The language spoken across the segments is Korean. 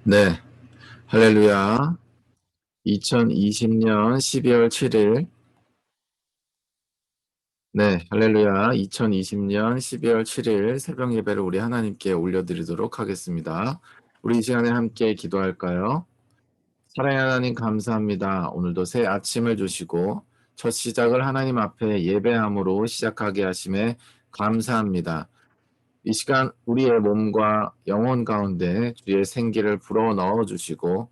네, 할렐루야. 2020년 12월 7일, 할렐루야. 2020년 12월 7일 새벽 예배를 우리 하나님께 올려드리도록 하겠습니다. 우리 이 시간에 함께 기도할까요? 사랑의 하나님 감사합니다. 오늘도 새 아침을 주시고 첫 시작을 하나님 앞에 예배함으로 시작하게 하심에 감사합니다. 이 시간 우리의 몸과 영혼 가운데 주의 생기를 불어 넣어 주시고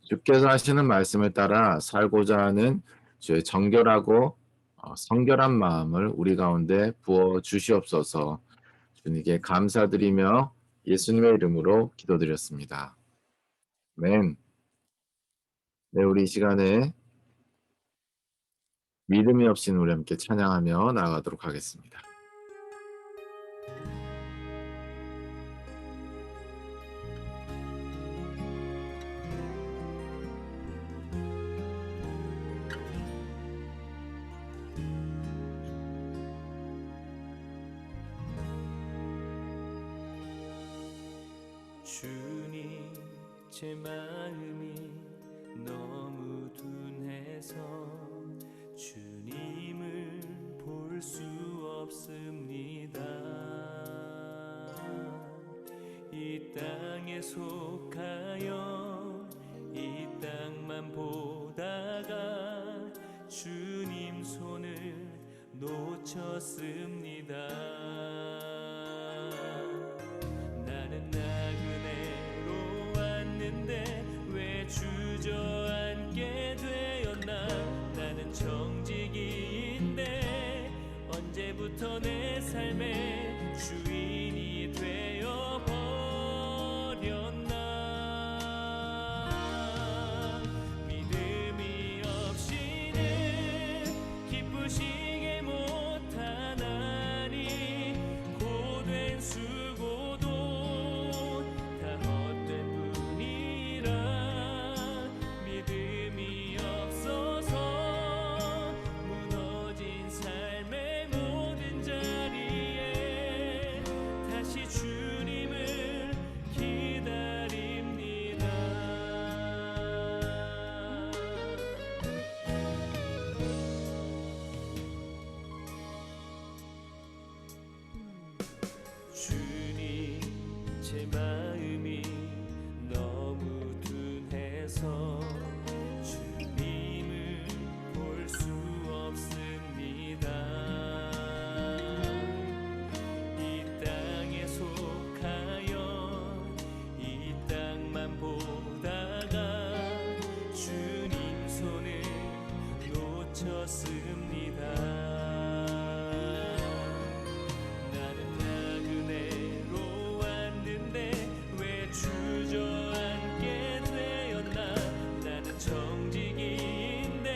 주께서 하시는 말씀을 따라 살고자 하는 주의 정결하고 성결한 마음을 우리 가운데 부어 주시옵소서. 주님께 감사드리며 예수님의 이름으로 기도드렸습니다. 아멘. 네, 우리 이 시간에 믿음이 없이는 우리 함께 찬양하며 나아가도록 하겠습니다. 주님, 제 마음이 너무 둔해서 주님을 볼 수 없습니다. 이 땅에 속하여 이 땅만 보다가 주님 손을 놓쳤습니다. 나는 나그네로 왔는데 왜 주저앉게 되었나. 나는 정직이인데 언제부터 내 삶의 주인이 되어버렸나. 믿음이 없이는 기쁘시게 못하나니 고된 수고도 다 헛된 뿐이라. 믿음이 없어서 무너진 삶의 모든 자리에 다시 주님을 기다립니다. 주님, 제 마음이 너무 둔해서 주님을 볼 수 없습니다. 이 땅에 속하여 이 땅만 보다가 주님 손을 놓쳤습니다. 나는 나그네로 왔는데 왜 주저앉게 되었나. 나는 정직이인데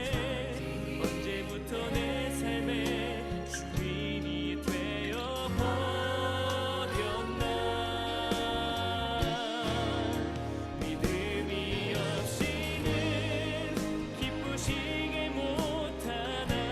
언제부터 내 삶의 주인이 되어버렸나. 믿음이 없이는 기쁘시게 못하나니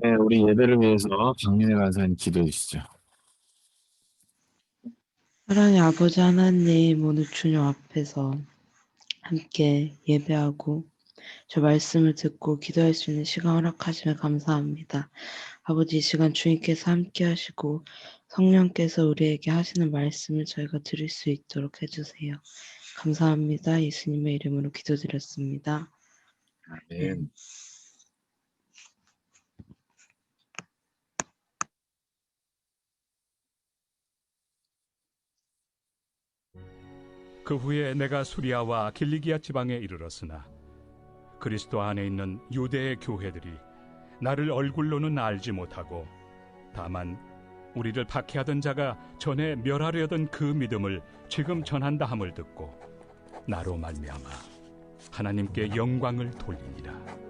네, 우리 예배를 위해서 박민혜 간사님 기도해 주시죠. 사랑의 아버지 하나님, 오늘 주님 앞에서 함께 예배하고 저 말씀을 듣고 기도할 수 있는 시간 허락하시면 감사합니다. 아버지, 이 시간 주님께서 함께 하시고 성령께서 우리에게 하시는 말씀을 저희가 들을 수 있도록 해주세요. 감사합니다. 예수님의 이름으로 기도드렸습니다. 아멘. 그 후에 내가 수리아와 길리기아 지방에 이르렀으나 그리스도 안에 있는 유대의 교회들이 나를 얼굴로는 알지 못하고 다만 우리를 박해하던 자가 전에 멸하려던 그 믿음을 지금 전한다 함을 듣고 나로 말미암아 하나님께 영광을 돌리니라.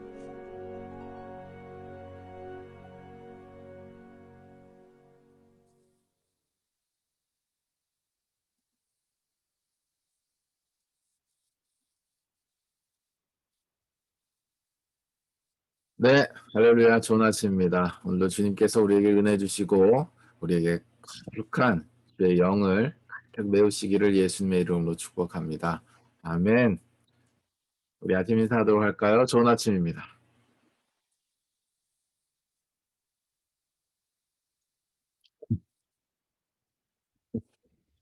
네, 할렐루야, 좋은 아침입니다. 오늘도 주님께서 우리에게 은혜 주시고 우리에게 거룩한 주의 영을 가득 메우시기를 예수님의 이름으로 축복합니다. 아멘. 우리 아침 인사하도록 할까요? 좋은 아침입니다.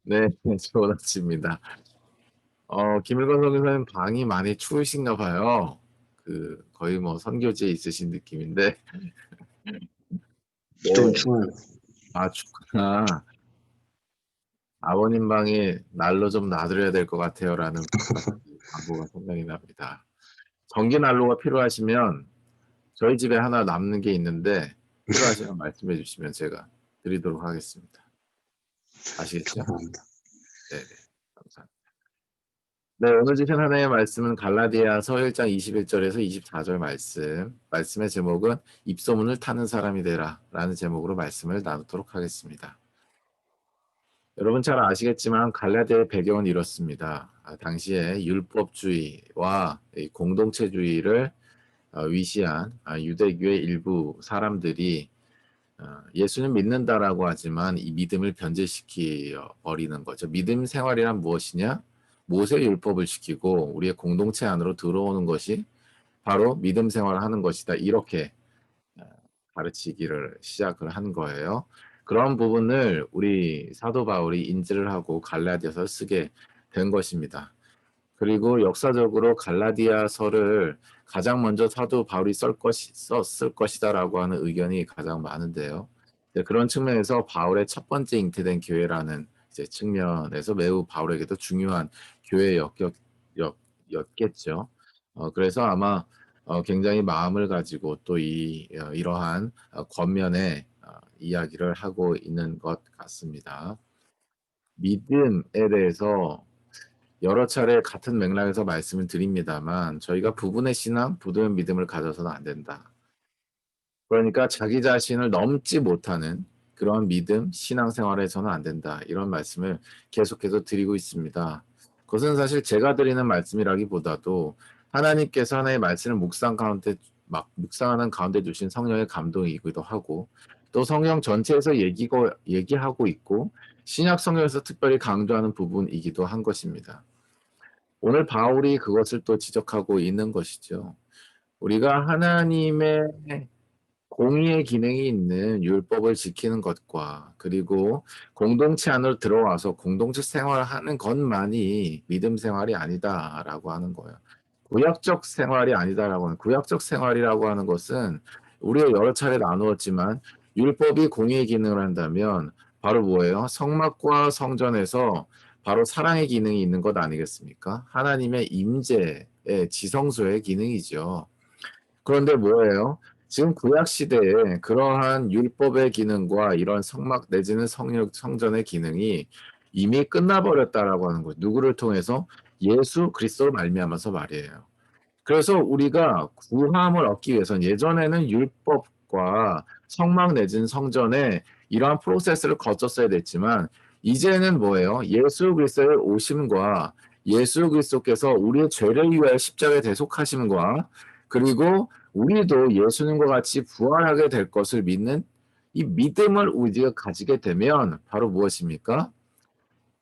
네, 좋은 아침입니다. 김일건 선교사님 방이 많이 추우신가 봐요. 거의 뭐 선교지에 있으신 느낌인데. 좀 추워요. 아, 춥구나. 아버님 방에 난로 좀 놔드려야 될 것 같아요라는 광고가 생각이 납니다. 전기 난로가 필요하시면 저희 집에 하나 남는 게 있는데 필요하시면 말씀해 주시면 제가 드리도록 하겠습니다. 아시겠죠? 감사합니다. 네네. 감사합니다. 네, 오늘 주신 하나님의 말씀은 갈라디아서 1장 21절에서 24절 말씀의 제목은 입소문을 타는 사람이 되라 라는 제목으로 말씀을 나누도록 하겠습니다. 여러분 잘 아시겠지만 갈라디아의 배경은 이렇습니다. 당시에 율법주의와 공동체주의를 위시한 유대교의 일부 사람들이 예수는 믿는다라고 하지만 이 믿음을 변질시켜 버리는 거죠. 믿음 생활이란 무엇이냐? 모세 율법을 지키고 우리의 공동체 안으로 들어오는 것이 바로 믿음 생활을 하는 것이다. 이렇게 가르치기를 시작을 한 거예요. 그런 부분을 우리 사도 바울이 인지를 하고 갈라디아서를 쓰게 된 것입니다. 그리고 역사적으로 갈라디아서를 가장 먼저 사도 바울이 썼을 것이다라고 하는 의견이 가장 많은데요. 그런 측면에서 바울의 첫 번째 잉태된 교회라는 측면에서 매우 바울에게도 중요한 교회였겠죠. 그래서 아마 굉장히 마음을 가지고 또 이러한 겉면의 이야기를 하고 있는 것 같습니다. 믿음에 대해서 여러 차례 같은 맥락에서 말씀을 드립니다만 저희가 부분의 신앙, 부분의 믿음을 가져서는 안 된다. 그러니까 자기 자신을 넘지 못하는 그런 믿음, 신앙생활을 해서는 안 된다. 이런 말씀을 계속해서 드리고 있습니다. 그것은 사실 제가 드리는 말씀이라기보다도 하나님께서 하나의 말씀을 묵상하는 가운데 주신 성령의 감동이기도 하고 또 성령 전체에서 얘기하고 있고 신약 성경에서 특별히 강조하는 부분이기도 한 것입니다. 오늘 바울이 그것을 또 지적하고 있는 것이죠. 우리가 하나님의 공의의 기능이 있는 율법을 지키는 것과 그리고 공동체 안으로 들어와서 공동체 생활을 하는 것만이 믿음 생활이 아니다라고 하는 거예요. 구약적 생활이 아니다라고 하는 구약적 생활이라고 하는 것은 우리가 여러 차례 나누었지만 율법이 공의의 기능을 한다면 바로 뭐예요? 성막과 성전에서 바로 사랑의 기능이 있는 것 아니겠습니까? 하나님의 임재의 지성소의 기능이죠. 그런데 뭐예요? 지금 구약 시대에 그러한 율법의 기능과 이런 성막 내지는 성전의 기능이 이미 끝나버렸다라고 하는 거예요. 누구를 통해서? 예수 그리스도를 말미암아서 말이에요. 그래서 우리가 구함을 얻기 위해서는 예전에는 율법과 성막 내지는 성전에 이러한 프로세스를 거쳤어야 됐지만 이제는 뭐예요? 예수 그리스도의 오심과 예수 그리스도께서 우리의 죄를 위하여 십자가에 대속하심과 그리고 우리도 예수님과 같이 부활하게 될 것을 믿는 이 믿음을 우리가 가지게 되면 바로 무엇입니까?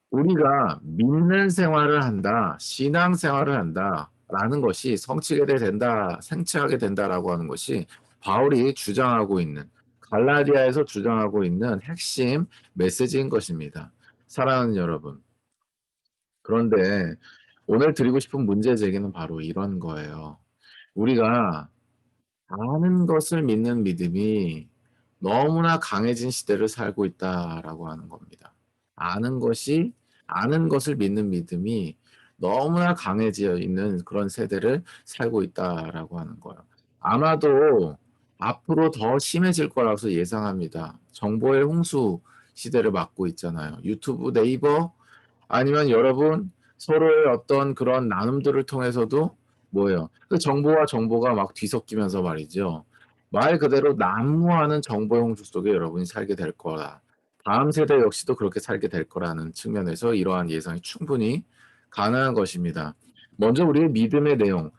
우리가 믿는 생활을 한다, 신앙 생활을 한다라는 것이 성취하게 된다, 생취하게 된다라고 하는 것이 바울이 주장하고 있는, 갈라디아에서 주장하고 있는 핵심 메시지인 것입니다. 사랑하는 여러분. 그런데 오늘 드리고 싶은 문제 제기는 바로 이런 거예요. 우리가 아는 것을 믿는 믿음이 너무나 강해진 시대를 살고 있다라고 하는 겁니다. 아는 것을 믿는 믿음이 너무나 강해져 있는 그런 세대를 살고 있다라고 하는 거예요. 아마도 앞으로 더 심해질 거라서 예상합니다. 정보의 홍수 시대를 맞고 있잖아요. 유튜브, 네이버, 아니면 여러분 서로의 어떤 그런 나눔들을 통해서도 뭐예요? 그 정보와 정보가 막 뒤섞이면서 말이죠. 말 그대로 난무하는 정보의 홍수 속에 여러분이 살게 될 거라. 다음 세대 역시도 그렇게 살게 될 거라는 측면에서 이러한 예상이 충분히 가능한 것입니다. 먼저 우리의 믿음의 내용,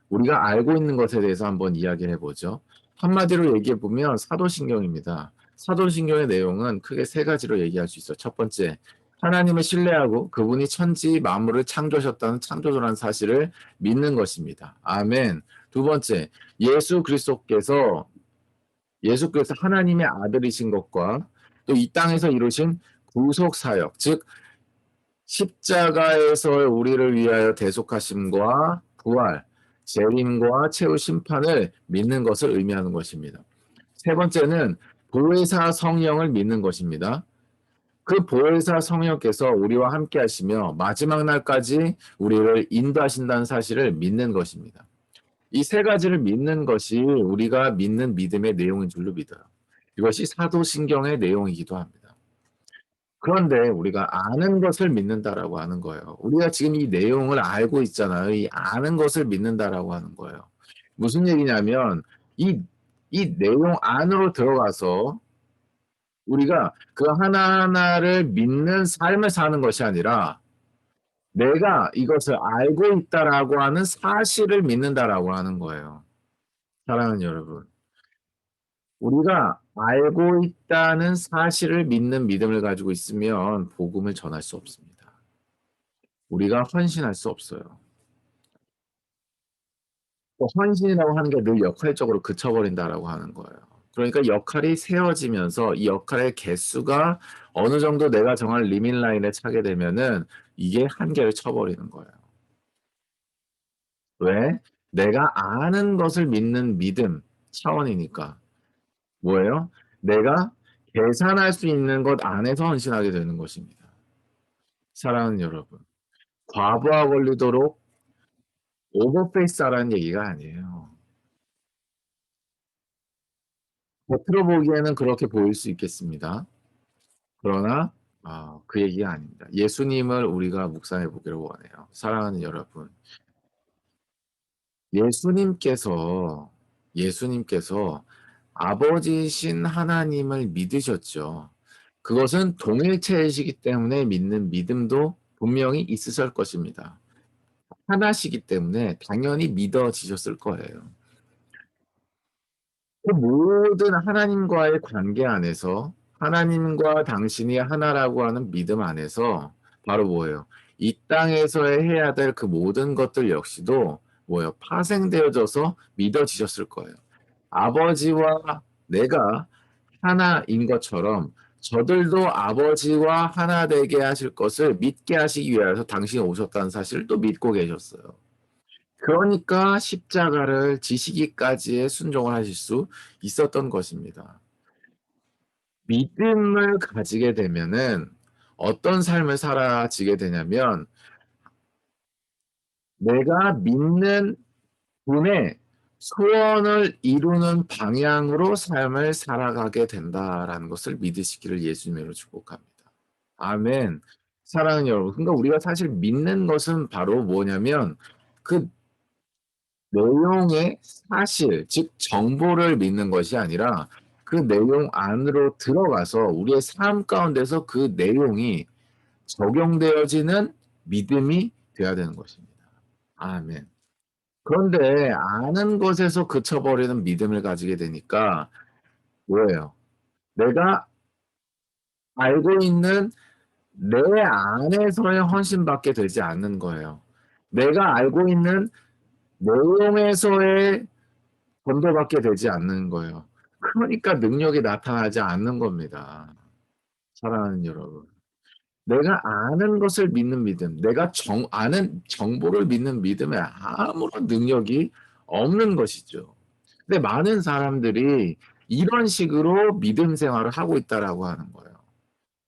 우리가 알고 있는 것에 대해서 한번 이야기해 보죠. 한마디로 얘기해 보면 사도신경입니다. 사도신경의 내용은 크게 세 가지로 얘기할 수 있어요. 첫 번째, 하나님을 신뢰하고 그분이 천지 만물을 창조하셨다는 창조주라는 사실을 믿는 것입니다. 아멘. 두 번째, 예수 그리스도께서 하나님의 아들이신 것과 또 이 땅에서 이루신 구속 사역, 즉 십자가에서 우리를 위하여 대속하심과 부활, 재림과 최후 심판을 믿는 것을 의미하는 것입니다. 세 번째는 보혜사 성령을 믿는 것입니다. 그 보혜사 성령께서 우리와 함께 하시며 마지막 날까지 우리를 인도하신다는 사실을 믿는 것입니다. 이 세 가지를 믿는 것이 우리가 믿는 믿음의 내용인 줄로 믿어요. 이것이 사도신경의 내용이기도 합니다. 그런데 우리가 아는 것을 믿는다라고 하는 거예요. 우리가 지금 이 내용을 알고 있잖아요. 이 아는 것을 믿는다라고 하는 거예요. 무슨 얘기냐면 이 내용 안으로 들어가서 우리가 그 하나하나를 믿는 삶을 사는 것이 아니라 내가 이것을 알고 있다라고 하는 사실을 믿는다라고 하는 거예요. 사랑하는 여러분. 우리가 알고 있다는 사실을 믿는 믿음을 가지고 있으면 복음을 전할 수 없습니다. 우리가 헌신할 수 없어요. 또 헌신이라고 하는 게 늘 역할적으로 그쳐버린다라고 하는 거예요. 그러니까 역할이 세워지면서 이 역할의 개수가 어느 정도 내가 정할 리밋 라인에 차게 되면은 이게 한계를 쳐버리는 거예요. 왜? 내가 아는 것을 믿는 믿음 차원이니까. 뭐예요? 내가 계산할 수 있는 것 안에서 헌신하게 되는 것입니다. 사랑하는 여러분, 과부하 걸리도록 오버페이스하라는 얘기가 아니에요. 겉으로 보기에는 그렇게 보일 수 있겠습니다. 그러나 그 얘기가 아닙니다. 예수님을 우리가 묵상해 보기를 원해요. 사랑하는 여러분, 예수님께서 아버지신 하나님을 믿으셨죠. 그것은 동일체이시기 때문에 믿는 믿음도 분명히 있으실 것입니다. 하나시기 때문에 당연히 믿어지셨을 거예요. 그 모든 하나님과의 관계 안에서 하나님과 당신이 하나라고 하는 믿음 안에서 바로 뭐예요? 이 땅에서 해야 될 그 모든 것들 역시도 뭐예요? 파생되어져서 믿어지셨을 거예요. 아버지와 내가 하나인 것처럼 저들도 아버지와 하나 되게 하실 것을 믿게 하시기 위해서 당신이 오셨다는 사실을 또 믿고 계셨어요. 그러니까 십자가를 지시기까지의 순종을 하실 수 있었던 것입니다. 믿음을 가지게 되면은 어떤 삶을 살아지게 되냐면 내가 믿는 분의 소원을 이루는 방향으로 삶을 살아가게 된다라는 것을 믿으시기를 예수님으로 축복합니다. 아멘. 사랑하는 여러분, 그러니까 우리가 사실 믿는 것은 바로 뭐냐면 그 내용의 사실, 즉 정보를 믿는 것이 아니라 그 내용 안으로 들어가서 우리의 삶 가운데서 그 내용이 적용되어지는 믿음이 되어야 되는 것입니다. 아멘. 그런데 아는 것에서 그쳐버리는 믿음을 가지게 되니까 뭐예요? 내가 알고 있는 내 안에서의 헌신밖에 되지 않는 거예요. 내가 알고 있는 내용에서의 전도밖에 되지 않는 거예요. 그러니까 능력이 나타나지 않는 겁니다. 사랑하는 여러분. 내가 아는 것을 믿는 믿음, 내가 아는 정보를 믿는 믿음에 아무런 능력이 없는 것이죠. 근데 많은 사람들이 이런 식으로 믿음 생활을 하고 있다라고 하는 거예요.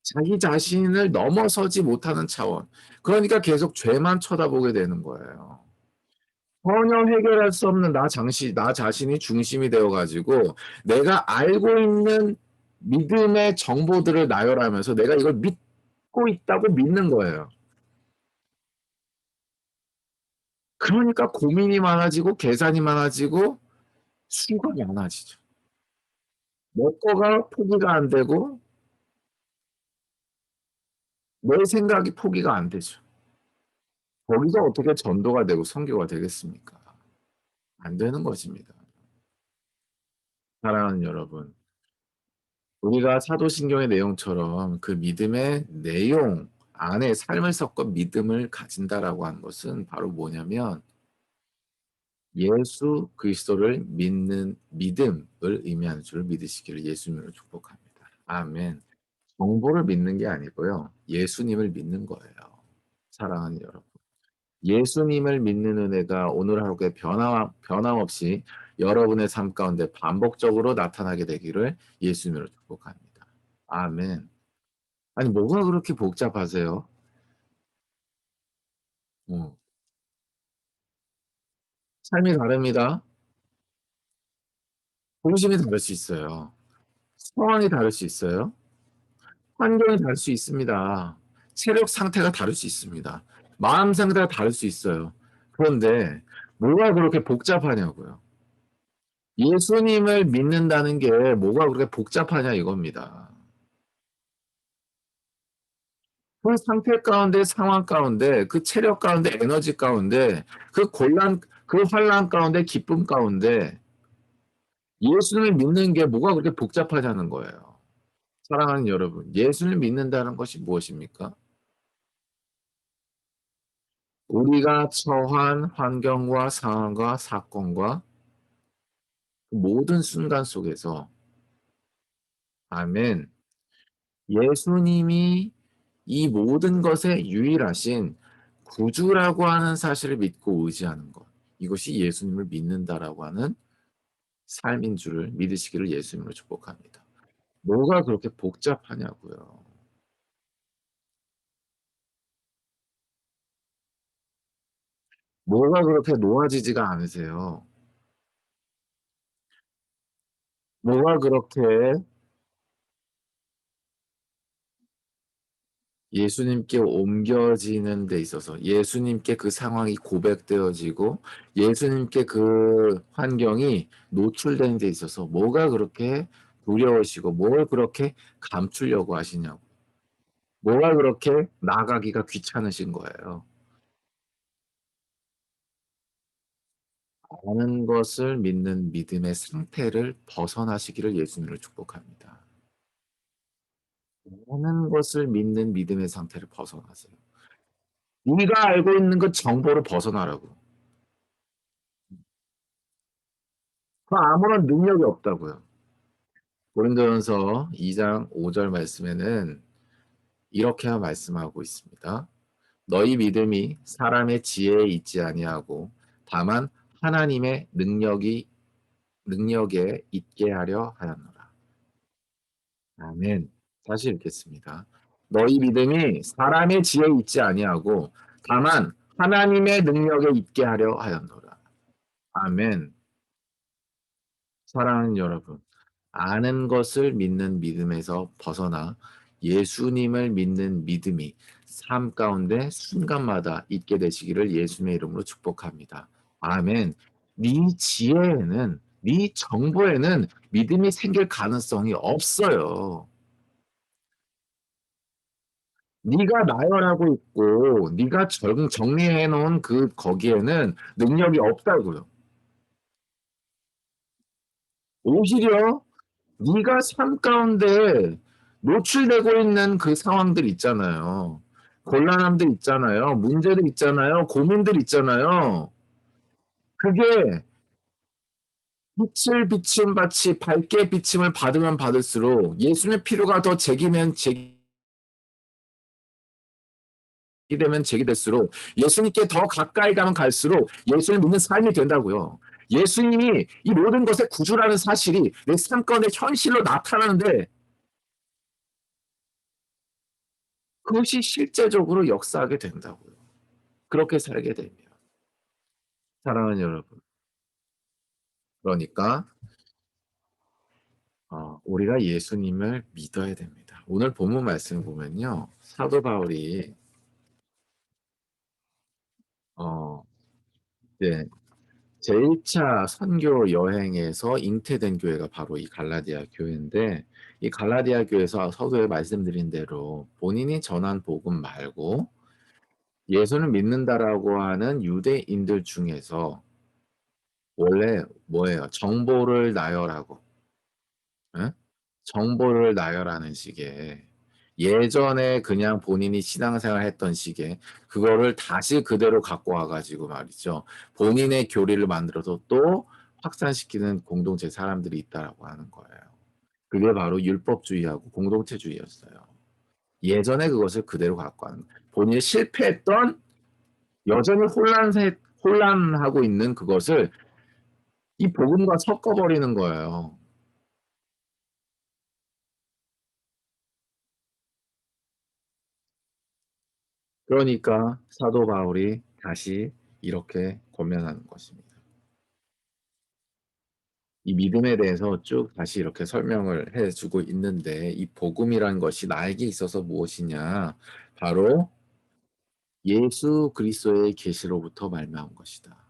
자기 자신을 넘어서지 못하는 차원. 그러니까 계속 죄만 쳐다보게 되는 거예요. 전혀 해결할 수 없는 나 자신이 중심이 되어가지고 내가 알고 있는 믿음의 정보들을 나열하면서 내가 이걸 믿고 있다고 믿는 거예요. 그러니까 고민이 많아지고 계산이 많아지고 수가 많아지죠. 내 거가 포기가 안 되고 내 생각이 포기가 안 되죠. 거기서 어떻게 전도가 되고 선교가 되겠습니까? 안 되는 것입니다. 사랑하는 여러분, 우리가 사도신경의 내용처럼 그 믿음의 내용 안에 삶을 섞어 믿음을 가진다라고 하는 것은 바로 뭐냐면 예수 그리스도를 믿는 믿음을 의미하는 줄 믿으시기를 예수님으로 축복합니다. 아멘. 정보를 믿는 게 아니고요. 예수님을 믿는 거예요. 사랑하는 여러분. 예수님을 믿는 은혜가 오늘 하루에 변함없이 여러분의 삶 가운데 반복적으로 나타나게 되기를 예수님으로 축복합니다. 아멘. 아니, 뭐가 그렇게 복잡하세요? 어, 삶이 다릅니다. 중심이 다를 수 있어요. 상황이 다를 수 있어요. 환경이 다를 수 있습니다. 체력 상태가 다를 수 있습니다. 마음 상태가 다를 수 있어요. 그런데 뭐가 그렇게 복잡하냐고요. 예수님을 믿는다는 게 뭐가 그렇게 복잡하냐 이겁니다. 그 상태 가운데, 상황 가운데, 그 체력 가운데, 에너지 가운데, 그 환란 가운데, 기쁨 가운데 예수님을 믿는 게 뭐가 그렇게 복잡하냐는 거예요. 사랑하는 여러분, 예수를 믿는다는 것이 무엇입니까? 우리가 처한 환경과 상황과 사건과 그 모든 순간 속에서 아멘. 예수님이 이 모든 것에 유일하신 구주라고 하는 사실을 믿고 의지하는 것. 이것이 예수님을 믿는다라고 하는 삶인 줄을 믿으시기를 예수님으로 축복합니다. 뭐가 그렇게 복잡하냐고요. 뭐가 그렇게 놓아지지가 않으세요. 뭐가 그렇게 예수님께 옮겨지는 데 있어서 예수님께 그 상황이 고백되어지고 예수님께 그 환경이 노출되는 데 있어서 뭐가 그렇게 두려우시고 뭘 그렇게 감추려고 하시냐고. 뭐가 그렇게 나가기가 귀찮으신 거예요. 아는 것을 믿는 믿음의 상태를 벗어나시기를 예수님을 축복합니다. 아는 것을 믿는 믿음의 상태를 벗어나세요. 우리가 알고 있는 그 정보를 벗어나라고. 그 아무런 능력이 없다고요. 고린도전서 2장 5절 말씀에는 이렇게 말씀하고 있습니다. 너희 믿음이 사람의 지혜에 있지 아니하고 다만 하나님의 능력에 있게 하려 하였노라. 아멘. 다시 읽겠습니다. 너희 믿음이 사람의 지혜에 있지 아니하고 다만 하나님의 능력에 있게 하려 하였노라. 아멘. 사랑하는 여러분, 아는 것을 믿는 믿음에서 벗어나 예수님을 믿는 믿음이 삶 가운데 순간마다 있게 되시기를 예수님의 이름으로 축복합니다. 아멘. 네 지혜에는, 네 정보에는 믿음이 생길 가능성이 없어요. 네가 나열하고 있고 네가 정리해 놓은 거기에는 능력이 없다고요. 오히려 네가 삶 가운데 노출되고 있는 그 상황들 있잖아요. 곤란함들 있잖아요. 문제들 있잖아요. 고민들 있잖아요. 그게 빛을 비침 받이 밝게 비침을 받으면 받을수록 예수님의 피로가 더 제기되면 제기될수록 예수님께 더 가까이 가면 갈수록 예수를 믿는 삶이 된다고요. 예수님이 이 모든 것의 구주라는 사실이 내 삶 가운데 현실로 나타나는데 그것이 실제적으로 역사하게 된다고요. 그렇게 살게 되면. 사랑하는 여러분. 그러니까 우리가 예수님을 믿어야 됩니다. 오늘 본문 말씀을 보면요. 사도 바울이 네, 제1차 선교 여행에서 잉태된 교회가 바로 이 갈라디아 교회인데 이 갈라디아 교회에서 서두에 말씀드린 대로 본인이 전한 복음 말고 예수를 믿는다라고 하는 유대인들 중에서 원래 뭐예요? 정보를 나열하고 예? 정보를 나열하는 식의 예전에 그냥 본인이 신앙생활 했던 식의 그거를 다시 그대로 갖고 와가지고 말이죠. 본인의 교리를 만들어서 또 확산시키는 공동체 사람들이 있다라고 하는 거예요. 그게 바로 율법주의하고 공동체주의였어요. 예전에 그것을 그대로 갖고 와는 본인이 실패했던 여전히 혼란하고 있는 그것을 이 복음과 섞어버리는 거예요. 그러니까 사도 바울이 다시 이렇게 권면하는 것입니다. 이 믿음에 대해서 쭉 다시 이렇게 설명을 해주고 있는데 이 복음이라는 것이 나에게 있어서 무엇이냐? 바로 예수 그리스도의 계시로부터 말미암은 것이다.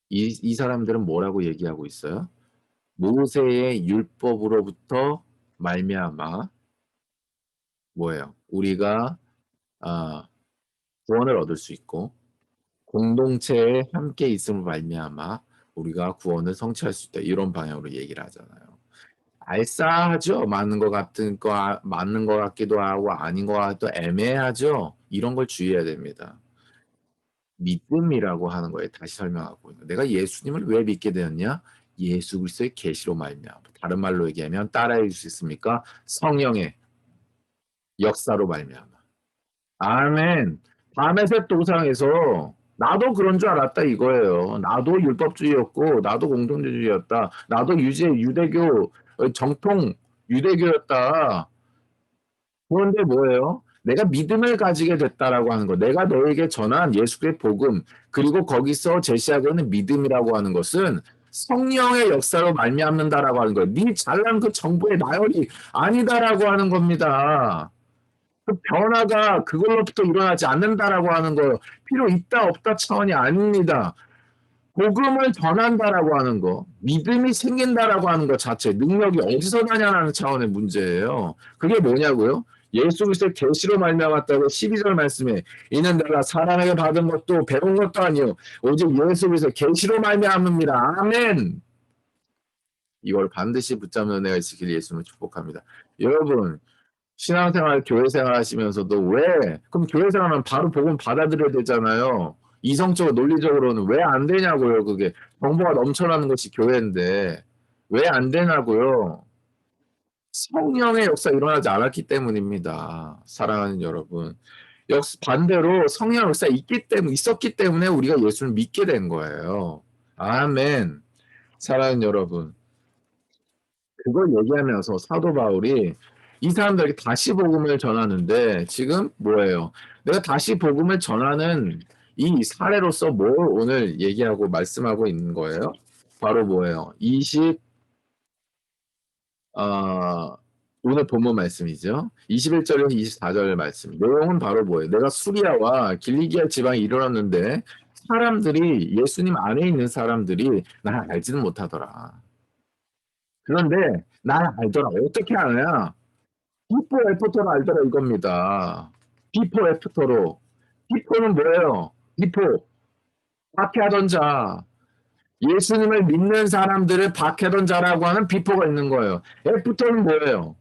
이 사람들은 뭐라고 얘기하고 있어요? 모세의 율법으로부터 말미암아 뭐예요? 우리가 구원을 얻을 수 있고 공동체에 함께 있음을 말미암아 우리가 구원을 성취할 수 있다. 이런 방향으로 얘기를 하잖아요. 알싸하죠. 맞는 것 같기도 하고 아닌 것 같기도 애매하죠. 이런 걸 주의해야 됩니다. 믿음이라고 하는 거에 다시 설명하고 있는. 내가 예수님을 왜 믿게 되었냐? 예수 그리스도의 계시로 말미암아. 다른 말로 얘기하면 따라해 줄 수 있습니까? 성령의 역사로 말미암아. 아멘. 밤에새 도상에서 나도 그런 줄 알았다 이거예요. 나도 율법주의였고 나도 공동체주의였다. 나도 유대교 정통 유대교였다. 그런데 뭐예요? 내가 믿음을 가지게 됐다라고 하는 거. 내가 너에게 전한 예수의 복음 그리고 거기서 제시하고 있는 믿음이라고 하는 것은 성령의 역사로 말미암는다라고 하는 거예요. 네 잘난 그 정보의 나열이 아니다라고 하는 겁니다. 그 변화가 그걸로부터 일어나지 않는다라고 하는 거 필요 있다 없다 차원이 아닙니다. 복음을 전한다라고 하는 거, 믿음이 생긴다라고 하는 것 자체, 능력이 어디서 나냐는 차원의 문제예요. 그게 뭐냐고요? 예수 그리스도의 계시로 말미암았다고 12절 말씀에 이는 내가 사람에게 받은 것도 배운 것도 아니요 오직 예수 그리스도의 계시로 말미암습니다. 아멘. 이걸 반드시 붙잡는 은혜가 있으길 예수님을 축복합니다. 여러분 신앙생활, 교회생활 하시면서도 그럼 교회생활은 바로 복음 받아들여야 되잖아요. 이성적으로, 논리적으로는 왜 안 되냐고요, 그게. 정보가 넘쳐나는 것이 교회인데. 왜 안 되냐고요. 성령의 역사 일어나지 않았기 때문입니다. 사랑하는 여러분. 반대로 성령 역사 있었기 때문에 우리가 예수를 믿게 된 거예요. 아멘. 사랑하는 여러분. 그걸 얘기하면서 사도 바울이 이 사람들에게 다시 복음을 전하는데 지금 뭐예요? 내가 다시 복음을 전하는 이 사례로서 뭘 오늘 얘기하고 말씀하고 있는 거예요? 바로 뭐예요? 오늘 본문 말씀이죠. 21절에서 24절 말씀. 내용은 바로 뭐예요? 내가 수리아와 길리기아 지방에 이르렀는데 사람들이 예수님 안에 있는 사람들이 날 알지는 못하더라. 그런데 날 알더라. 어떻게 아냐? 히포 에포터를 알더라 이겁니다. 비포 애프터로. 비포는 뭐예요? 비포 박해하던 자. 예수님을 믿는 사람들을 박해하던 자라고 하는 비포가 있는 거예요. 애프터는 뭐예요?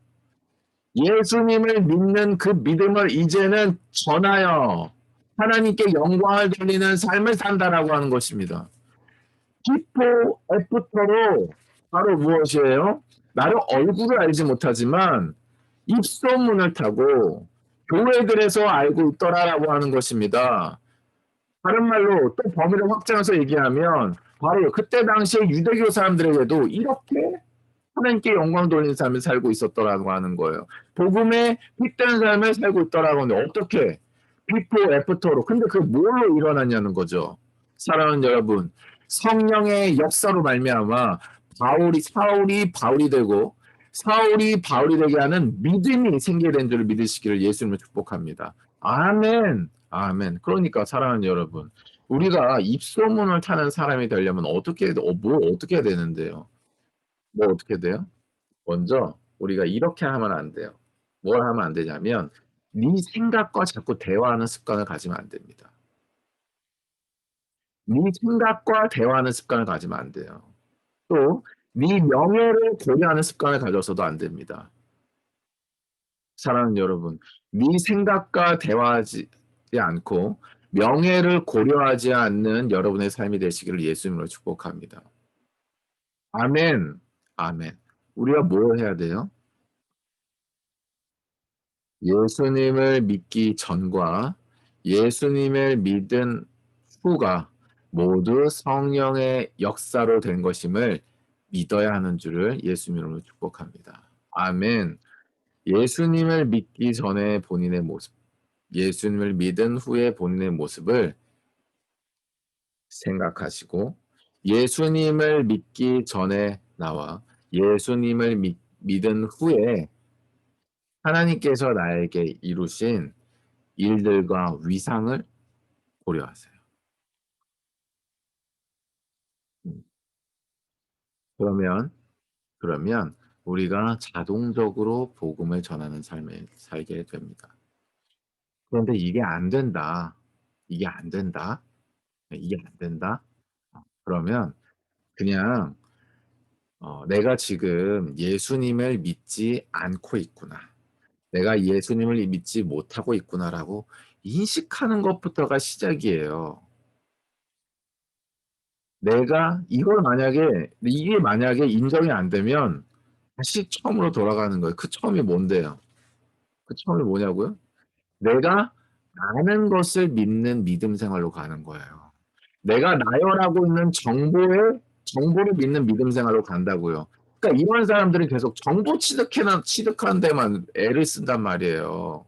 예수님을 믿는 그 믿음을 이제는 전하여 하나님께 영광을 돌리는 삶을 산다라고 하는 것입니다. 비포 애프터로 바로 무엇이에요? 나를 얼굴을 알지 못하지만 입소문을 타고 교회들에서 알고 있더라라고 하는 것입니다. 다른 말로 또 범위를 확장해서 얘기하면 바로 그때 당시에 유대교 사람들에게도 이렇게 하나님께 영광 돌리는 삶을 살고 있었더라고 하는 거예요. 복음에 핏된 삶을 살고 있더라고 하는데 어떻게? 비포 애프터로. 근데 그게 뭘로 일어났냐는 거죠. 사랑하는 여러분, 성령의 역사로 말미암아 사울이 바울이 되고 사울이 바울이 되게 하는 믿음이 생기게 된 줄을 믿으시기를 예수님을 축복합니다. 아멘. 아멘. 그러니까 사랑하는 여러분, 우리가 입소문을 타는 사람이 되려면 뭘 어떻게 해야 되는데요? 뭐 어떻게 돼요? 먼저 우리가 이렇게 하면 안 돼요. 뭘 하면 안 되냐면 네 생각과 자꾸 대화하는 습관을 가지면 안 됩니다. 네 생각과 대화하는 습관을 가지면 안 돼요. 또 네 명예를 고려하는 습관을 가져서도 안 됩니다. 사랑하는 여러분, 네 생각과 대화하지 않고 명예를 고려하지 않는 여러분의 삶이 되시기를 예수님으로 축복합니다. 아멘. 아멘. 우리가 뭘 해야 돼요? 예수님을 믿기 전과 예수님을 믿은 후가 모두 성령의 역사로 된 것임을 믿어야 하는 줄을 예수님으로 축복합니다. 아멘. 예수님을 믿기 전에 본인의 모습, 예수님을 믿은 후에 본인의 모습을 생각하시고 예수님을 믿기 전에 나와 예수님을 믿은 후에 하나님께서 나에게 이루신 일들과 위상을 고려하세요. 음, 그러면 우리가 자동적으로 복음을 전하는 삶을 살게 됩니다. 그런데 이게 안 된다. 이게 안 된다. 이게 안 된다. 그러면 그냥 내가 지금 예수님을 믿지 않고 있구나. 내가 예수님을 믿지 못하고 있구나라고 인식하는 것부터가 시작이에요. 내가 이게 만약에 인정이 안 되면 다시 처음으로 돌아가는 거예요. 그 처음이 뭔데요? 그 처음이 뭐냐고요? 내가 아는 것을 믿는 믿음 생활로 가는 거예요. 내가 나열하고 있는 정보를 믿는 믿음 생활로 간다고요. 그러니까 이런 사람들은 계속 정보 취득하는 데만 애를 쓴단 말이에요.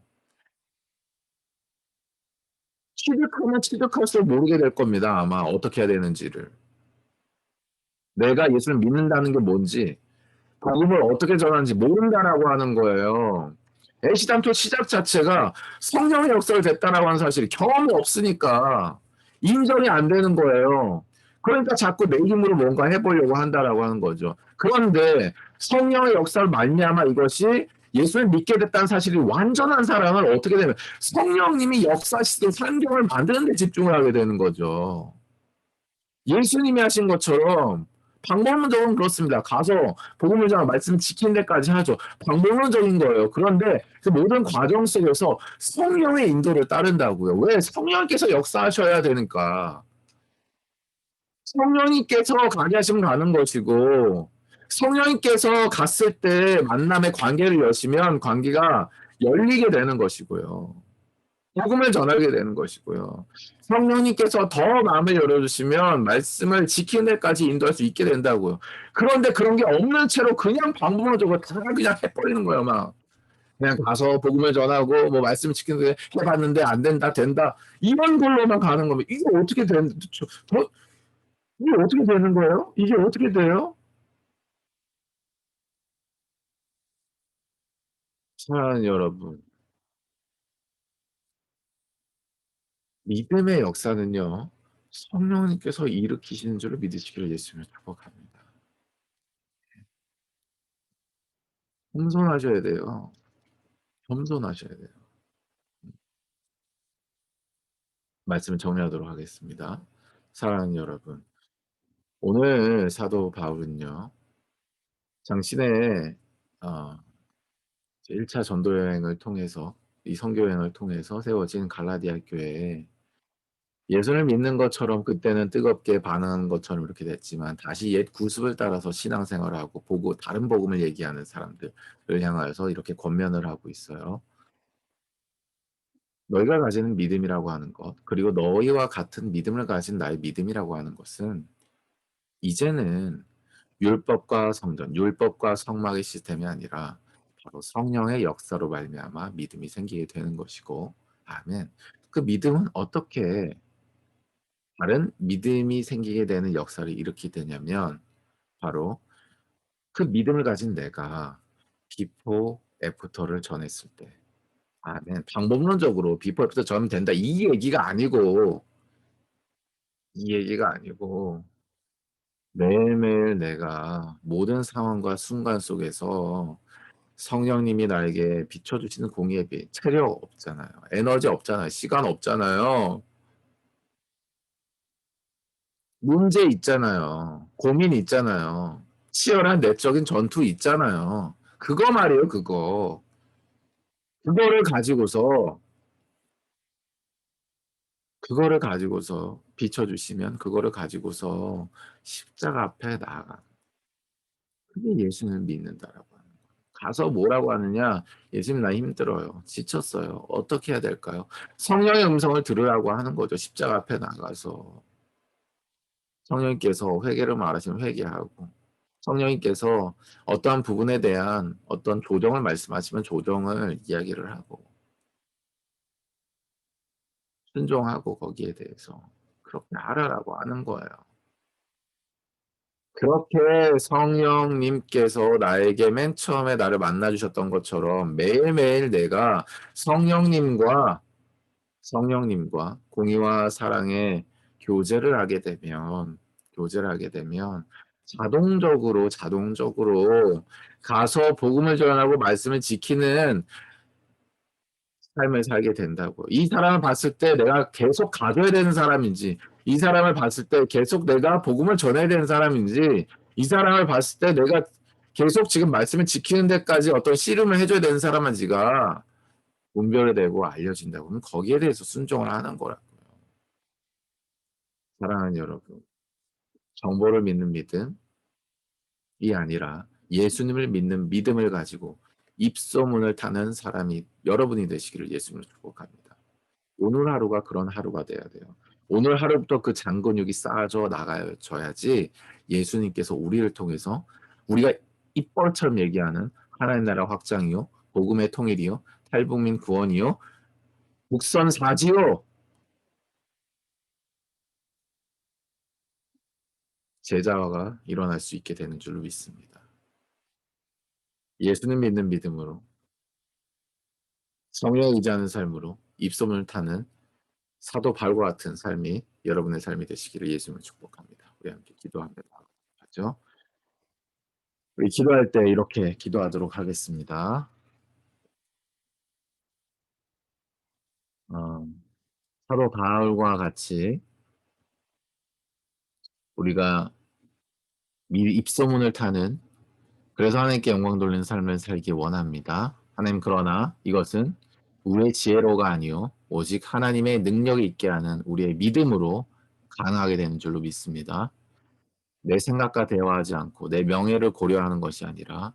취득하면 취득할수록 모르게 될 겁니다. 아마 어떻게 해야 되는지를. 내가 예수를 믿는다는 게 뭔지, 복음을 어떻게 전하는지 모른다라고 하는 거예요. 애시당초 시작 자체가 성령의 역사를 됐다라고 하는 사실이 경험이 없으니까 인정이 안 되는 거예요. 그러니까 자꾸 내 힘으로 뭔가 해보려고 한다라고 하는 거죠. 그런데 성령의 역사를 말미암아 이것이 예수를 믿게 됐다는 사실이 완전한 사람은 어떻게 되면 성령님이 역사시킨 성경을 만드는 데 집중을 하게 되는 거죠. 예수님이 하신 것처럼 방법론적으로 그렇습니다. 가서 복음을 전하고 말씀 지킨 데까지 하죠. 방법론적인 거예요. 그런데 그 모든 과정 속에서 성령의 인도를 따른다고요. 왜? 성령께서 역사하셔야 되니까. 성령님께서 가게 하시면 가는 것이고 성령님께서 갔을 때 만남의 관계를 여시면 관계가 열리게 되는 것이고요. 복음을 전하게 되는 것이고요. 성령님께서 더 마음을 열어주시면 말씀을 지키는 데까지 인도할 수 있게 된다고요. 그런데 그런 게 없는 채로 그냥 방법론적으로 다 그냥 해버리는 거예요. 막 그냥 가서 복음을 전하고 뭐 말씀 지키는 데 해봤는데 안 된다 된다 이런 걸로만 가는 거면 이게 어떻게 이게 어떻게 되는 거예요? 이게 어떻게 돼요? 사랑하는 여러분, 믿음의 역사는요, 성령님께서 일으키시는 줄을 믿으시기를 예수님을 축복합니다. 겸손하셔야 돼요. 겸손하셔야 돼요. 말씀을 정리하도록 하겠습니다. 사랑하는 여러분, 오늘 사도 바울은요, 당신의 1차 전도 여행을 통해서, 이 선교 여행을 통해서 세워진 갈라디아 교회에 예수를 믿는 것처럼 그때는 뜨겁게 반응한 것처럼 이렇게 됐지만 다시 옛 구습을 따라서 신앙생활을 하고 다른 복음을 얘기하는 사람들을 향하여서 이렇게 권면을 하고 있어요. 너희가 가지는 믿음이라고 하는 것, 그리고 너희와 같은 믿음을 가진 나의 믿음이라고 하는 것은 이제는 율법과 성전, 율법과 성막의 시스템이 아니라 바로 성령의 역사로 말미암아 믿음이 생기게 되는 것이고, 아멘. 그 믿음은 어떻게 다른 믿음이 생기게 되는 역사를 일으키게 되냐면 바로 그 믿음을 가진 내가 비포 애프터를 전했을 때, 아멘. 방법론적으로 비포 애프터 전하면 된다 이 얘기가 아니고 매일매일 내가 모든 상황과 순간 속에서 성령님이 나에게 비춰주시는 공의에 비해 체력 없잖아요. 에너지 없잖아요. 시간 없잖아요. 문제 있잖아요. 고민 있잖아요. 치열한 내적인 전투 있잖아요. 그거 말이에요, 그거. 그거를 가지고서 비춰주시면 그거를 가지고서 십자가 앞에 나아가. 그게 예수님을 믿는다라고 하는 거예요. 가서 뭐라고 하느냐? 예수님 나 힘들어요. 지쳤어요. 어떻게 해야 될까요? 성령의 음성을 들으라고 하는 거죠. 십자가 앞에 나가서. 성령님께서 회개를 말하시면 회개하고, 성령님께서 어떠한 부분에 대한 어떤 조정을 말씀하시면 조정을 이야기를 하고, 순종하고 거기에 대해서 그렇게 하라라고 하는 거예요. 그렇게 성령님께서 나에게 맨 처음에 나를 만나 주셨던 것처럼 매일매일 내가 성령님과 공의와 사랑의 교제를 하게 되면 자동적으로 가서 복음을 전하고 말씀을 지키는 삶을 살게 된다고. 이 사람을 봤을 때 내가 계속 가져야 되는 사람인지, 이 사람을 봤을 때 계속 내가 복음을 전해야 되는 사람인지, 이 사람을 봤을 때 내가 계속 지금 말씀을 지키는 데까지 어떤 씨름을 해줘야 되는 사람인지가 분별이 되고 알려진다고 하면 거기에 대해서 순종을 하는 거라고요. 사랑하는 여러분, 정보를 믿는 믿음이 아니라 예수님을 믿는 믿음을 가지고 입소문을 타는 사람이 여러분이 되시기를 예수님을 축복합니다. 오늘 하루가 그런 하루가 돼야 돼요. 오늘 하루부터 그 장근육이 쌓아져 나가져야지 예수님께서 우리를 통해서 우리가 입벌처럼 얘기하는 하나님 나라 확장이요, 복음의 통일이요, 탈북민 구원이요, 국선사지요, 제자화가 일어날 수 있게 되는 줄로 믿습니다. 예수님 믿는 믿음으로, 성령에 의지하는 삶으로 입소문을 타는 사도 바울과 같은 삶이 여러분의 삶이 되시기를 예수님을 축복합니다. 우리 함께 기도합니다. 하죠. 우리 기도할 때 이렇게 기도하도록 하겠습니다. 사도 바울과 같이 우리가 입소문을 타는, 그래서 하나님께 영광 돌리는 삶을 살기 원합니다. 하나님, 그러나 이것은 우리의 지혜로가 아니요 오직 하나님의 능력이 있게 하는 우리의 믿음으로 가능하게 되는 줄로 믿습니다. 내 생각과 대화하지 않고 내 명예를 고려하는 것이 아니라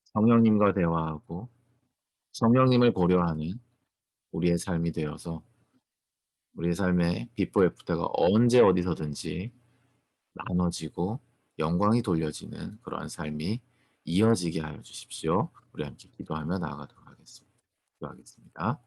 성령님과 대화하고 성령님을 고려하는 우리의 삶이 되어서 우리의 삶의 비포 애프터가 언제 어디서든지 나눠지고 영광이 돌려지는 그러한 삶이 이어지게 하여 주십시오. 우리 함께 기도하며 나아가도록 하겠습니다. 기도하겠습니다.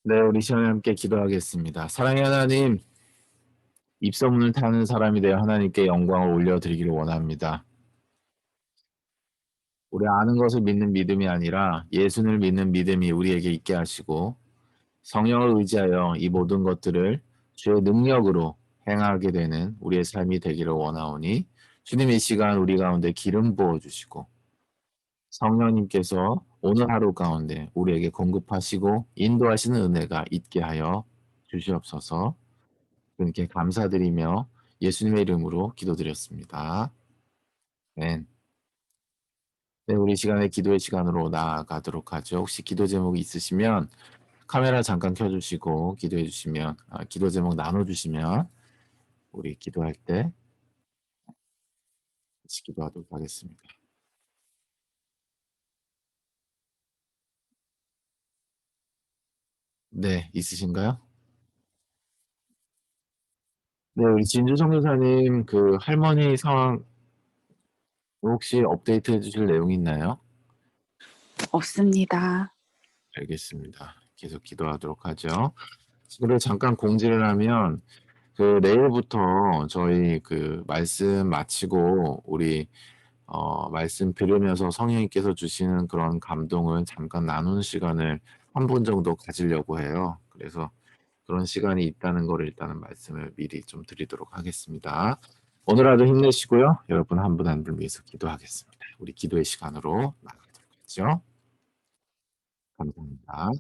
네, 우리 시간에 함께 기도하겠습니다. 사랑의 하나님, 입소문을 타는 사람이 되어 하나님께 영광을 올려드리기를 원합니다. 우리 아는 것을 믿는 믿음이 아니라 예수를 믿는 믿음이 우리에게 있게 하시고 성령을 의지하여 이 모든 것들을 주의 능력으로 행하게 되는 우리의 삶이 되기를 원하오니 주님 이 시간 우리 가운데 기름 부어주시고 성령님께서 오늘 하루 가운데 우리에게 공급하시고 인도하시는 은혜가 있게 하여 주시옵소서. 그렇게 감사드리며 예수님의 이름으로 기도드렸습니다. 네. 네, 우리 시간에 기도의 시간으로 나아가도록 하죠. 혹시 기도 제목이 있으시면 카메라 잠깐 켜주시고 기도해 주시면 기도 제목 나눠주시면 우리 기도할 때 같이 기도하도록 하겠습니다. 네, 있으신가요? 네, 우리 진주 선교사님 그 할머니 상황 혹시 업데이트 해주실 내용 있나요? 없습니다. 알겠습니다. 계속 기도하도록 하죠. 그리고 잠깐 공지를 하면 그 내일부터 저희 그 말씀 마치고 우리 말씀 들으면서 성령님께서 주시는 그런 감동을 잠깐 나누는 시간을 한 분 정도 가지려고 해요. 그래서 그런 시간이 있다는 거를 일단은 말씀을 미리 좀 드리도록 하겠습니다. 오늘 하루 힘내시고요. 여러분 한 분 한 분 위해서 기도하겠습니다. 우리 기도의 시간으로 나가도록 하죠. 감사합니다.